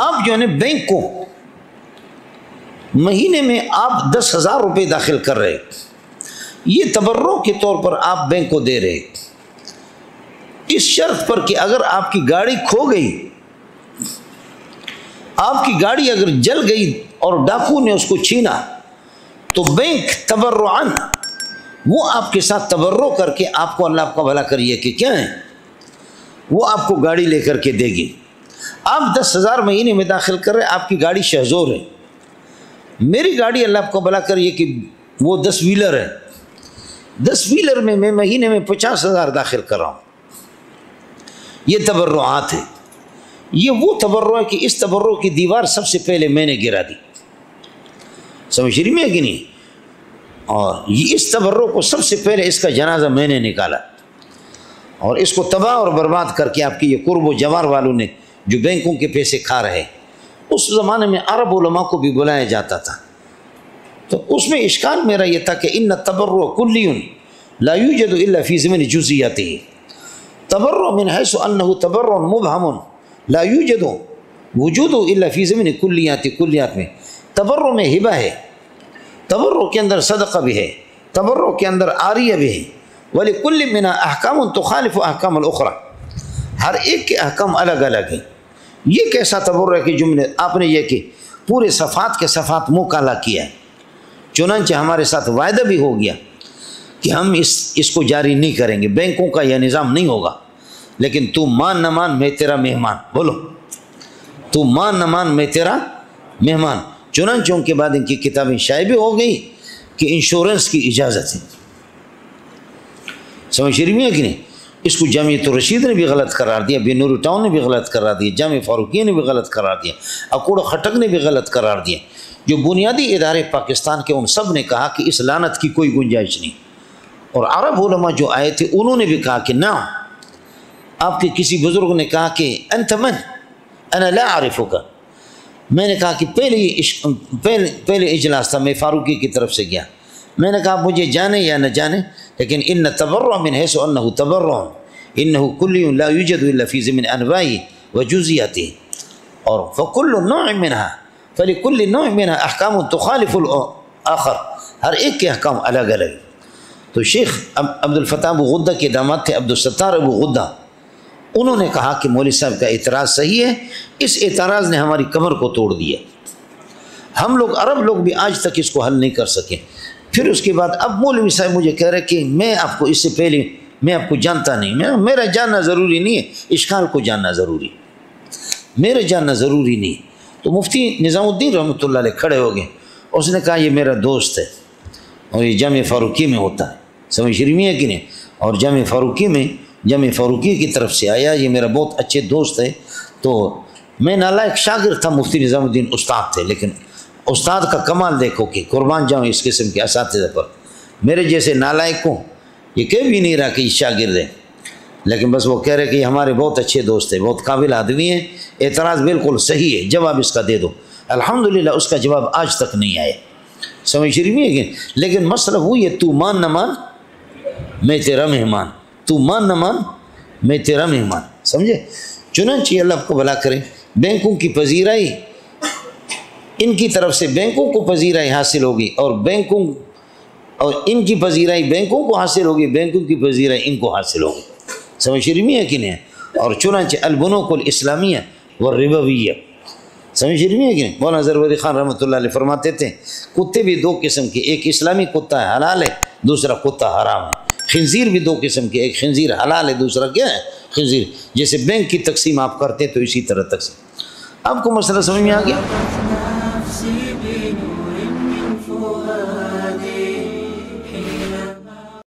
آپ جو ہے بینک کو مہینے میں آپ 10,000 روپے داخل کر رہے، یہ تبرع کے طور پر آپ بینک کو دے رہے، اس شرط پر کہ اگر آپ کی گاڑی کھو گئی، آپ کی گاڑی اگر جل گئی اور ڈاکو نے اس کو چھینا، تو بینک تبرعاً وہ آپ کے ساتھ تبرع کر کے آپ کو اللہ آپ کا بھلا کریے کہ کیا ہے، وہ آپ کو گاڑی لے کر کے دے گی۔ آپ 10,000 مہینے میں داخل کر رہے، آپ کی گاڑی شہزور ہے، میری گاڑی اللہ آپ کو بھلا کریے کہ وہ 10 ویلر ہے، 10 ویلر میں میں مہینے میں 50,000 داخل کر رہا ہوں، یہ تبرعات ہے۔ یہ وہ تبرع ہے کہ اس تبرع کی دیوار سب سے پہلے میں نے گرا دی، سمجھ رہی میں کہ نہیں؟ اور اس تبرع کو سب سے پہلے اس کا جنازہ میں نے نکالا، اور اس کو تباہ اور برباد کر کے آپ کی یہ قرب و جوار والوں نے جو بینکوں کے پیسے کھا رہے، اس زمانے میں عرب علماء کو بھی بلایا جاتا تھا، تو اس میں اشکال میرا یہ تھا کہ ان التبرع کلی لا یوجد الا فی ضمن جزئیاته، تبرع من حیث انه تبرع مبہم لا یوجد وجود الا فی ضمن کلیات، کلیات میں تبرع میں ہبہ ہے، تبرع کے اندر صدقہ بھی ہے، تبرع کے اندر عاریہ بھی ہے، وَلِكُلِّ مِنْهَا أَحْكَامٌ تُخَالِفُ أَحْكَامَ الْأُخْرَى، ہر ایک کے احکام الگ الگ ہیں۔ یہ کیسا تبرع ہے کہ جملے آپ نے یہ کہ پورے صفات کے صفات مکالا کیا ہے، چنانچہ ہمارے ساتھ وعدہ بھی ہو گیا کہ ہم اس کو جاری نہیں کریں گے، بینکوں کا یہ نظام نہیں ہوگا، لیکن تو مان نہ مان میں تیرا مہمان، بولو تو مان نہ مان میں تیرا مہمان۔ چنانچہ ان کے بعد ان کی کتابیں شائع بھی ہو گئی کہ انشورنس کی اجازت ہے، سمجھ رہی ہے کہ نہیں؟ اس کو جامعۃ الرشید نے بھی غلط قرار دیا، بے نور ٹاؤن نے بھی غلط قرار دیا، جامع فاروقیہ نے بھی غلط قرار دیا، اکوڑ خٹک نے بھی غلط قرار دیا۔ جو بنیادی ادارے پاکستان کے ان سب نے کہا کہ اس لعنت کی کوئی گنجائش نہیں، اور عرب علماء جو آئے تھے انہوں نے بھی کہا کہ نہ، آپ کے کسی بزرگ نے کہا کہ انت من انا لا اعرفک، میں نے کہا کہ پہلے اجلاس تھا، میں فاروقی کی طرف سے گیا، میں نے کہا مجھے جانے یا نہ جانے، لیکن ان تبرع من حیث انه تبرع انه کلی لا یوجد الا فی ضمن انواعه وجزئیاته، اور فکل نوع منها فلکل نوع منها احکام تخالف الاخر، ہر ایک کے احکام الگ الگ۔ تو شیخ عبد الفتاح ابو غدہ کے داماد تھے عبد الستار ابو غدہ، انہوں نے کہا کہ مولوی صاحب کا اعتراض صحیح ہے، اس اعتراض نے ہماری کمر کو توڑ دیا، ہم لوگ عرب لوگ بھی آج تک اس کو حل نہیں کر سکے۔ پھر اس کے بعد اب مولوی صاحب مجھے کہہ رہے کہ میں آپ کو اس سے پہلے میں آپ کو جانتا نہیں، میرا جاننا ضروری نہیں ہے، اشکال کو جاننا ضروری، میرا جاننا ضروری نہیں۔ تو مفتی نظام الدین رحمۃ اللہ علیہ کھڑے ہو گئے، اس نے کہا یہ میرا دوست ہے اور یہ جامع فاروقی میں ہوتا ہے، سمجھ رہی ہے کہ نہیں؟ اور جامع فاروقی کی طرف سے آیا، یہ میرا بہت اچھے دوست ہے۔ تو میں نالائق شاگرد تھا، مفتی نظام الدین استاد تھے، لیکن استاد کا کمال دیکھو کہ قربان جاؤں اس قسم کے اساتذہ پر، میرے جیسے نالائق کو یہ کہہ بھی نہیں رہا کہ یہ شاگرد ہے، لیکن بس وہ کہہ رہے کہ یہ ہمارے بہت اچھے دوست ہیں، بہت قابل آدمی ہیں، اعتراض بالکل صحیح ہے، جواب اس کا دے دو۔ الحمدللہ اس کا جواب آج تک نہیں آیا، سمجھ رہی ہے کہ؟ لیکن مسئلہ وہی ہے، تو مان نہ مان میں تیرا مہمان، تو مان نہ مان میں تیرا مہمان، سمجھے؟ چنانچہ اللہ کو بھلا کرے، بینکوں کی پذیرائی، ان کی طرف سے بینکوں کو پذیرائی حاصل ہوگی، اور ان کی پذیرائی بینکوں کو حاصل ہوگی، بینکوں کی پذیرائی ان کو حاصل ہوگی، سمجھ رہی ہے کہ نہیں؟ اور چنانچہ البنوک الاسلامیہ والربویہ، سمجھ رہی ہے کہ نہیں؟ مولانا زربری خان رحمۃ اللہ علیہ فرماتے تھے کتے بھی دو قسم کے، ایک اسلامی کتا ہے حلال ہے، دوسرا کتا حرام ہے، خنزیر بھی دو قسم کے، ایک خنزیر حلال ہے، دوسرا کیا ہے؟ خنزیر۔ جیسے بینک کی تقسیم آپ کرتے تو اسی طرح تقسیم۔ آپ کو مسئلہ سمجھ میں آ گیا؟